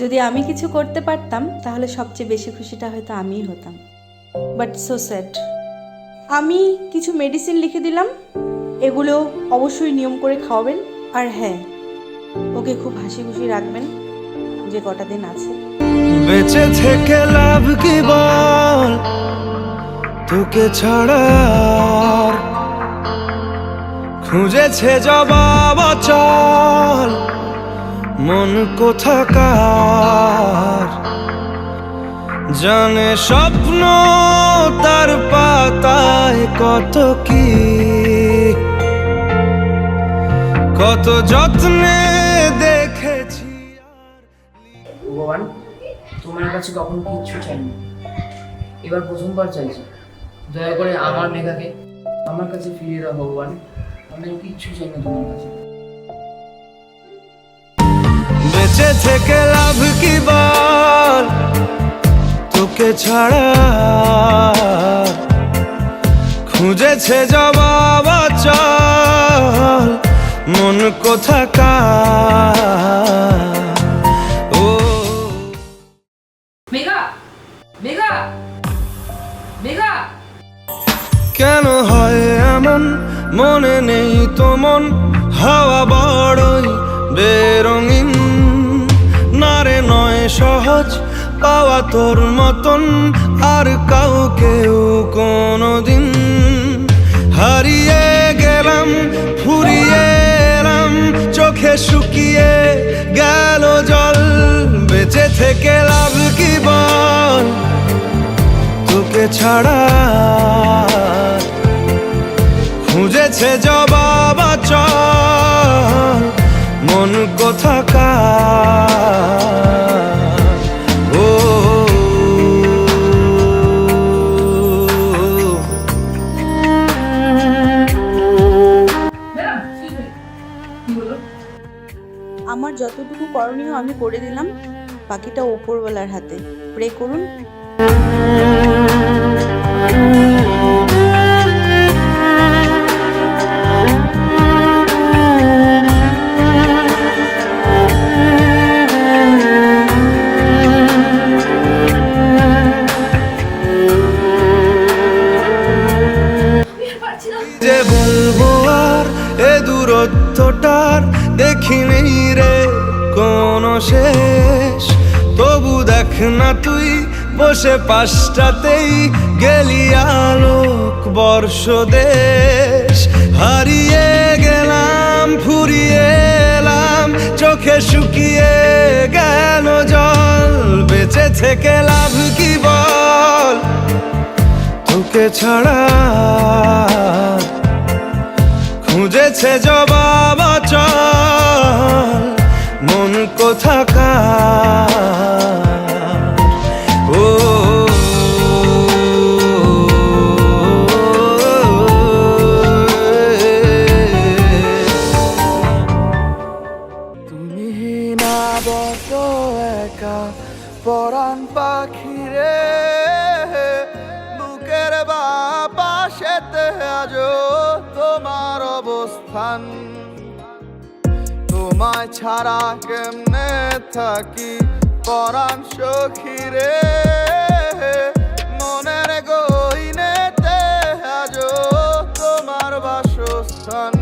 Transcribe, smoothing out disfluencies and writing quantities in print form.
যদি আমি কিছু করতে পারতাম তাহলে সবচেয়ে বেশি খুশিটা হয়তো আমিই হতাম। But so sad. আমি কিছু মেডিসিন লিখে দিলাম, এগুলো অবশ্যই নিয়ম করে খাওয়াবেন। আর হ্যাঁ, ওকে খুব হাসি খুশি রাখবেন যে কটা দিন আছে। বেঁচে থেকে লাভ কি বল, তোকে ছাড়া খুঁজেছে জবাব চল মন কোথাকার। জানে স্বপ্ন তার পাতায় কত কি, কত যত্নে দেখেছি। ভগবান, তোমার কাছে কখনো কিচ্ছু চাইনি, এবার প্রথমবার চাইছি, দয়া করে আমার মেঘাকে আমার কাছে ফিরিয়ে দাও ভগবান। আমি কিচ্ছু চাই না তোমার কাছে। বেঁচে থেকে লাভ কি বল, তোকে ছাড়া খুঁজেছে জবাব চল মন কোথাকার। ও মেঘা, মেঘা, মেঘা। কেন হয় এমন, মনে নেই তো মন, হাওয়া বড়ই বেরঙিন। নারে নয় সহজ পাওয়া তোর মতন আর কাউকেও কোনোদিন। হারিয়ে গেলাম ফুরিয়ে এলাম, চোখে শুকিয়ে গেল জল। বেঁচে থেকে লাভ কি বল, তোকে ছাড়া খুঁজেছে জবাব চল মন কোথাকার। ও আমার যতটুকু করণীয় আমি করে দিলাম, বাকিটা ওপরওয়ালার হাতে। প্রে করুন। যে বলবো আর এ দূরত্বটার দেখিনি রে কোনো শেষ। তবু দেখ না তুই বসে পাশটাতেই গেলি আলোক বর্ষ দেশ। হারিয়ে গেলাম ফুরিয়ে এলাম, চোখে শুকিয়ে গেল জল। বেঁচে থেকে লাভ কি বল, তোকে ছাড়া খুঁজেছে জবাব চল মন কোথাকার। ও তুমি না বড় একা পরাণ পাখিরে, বুকের বাপাশেতে আজো তোমার অবস্থান। তোমায় ছাড়া কেমনে থাকি পরাণ সখিরে, মনের গইনেতে আজো তোমার বাসস্থান।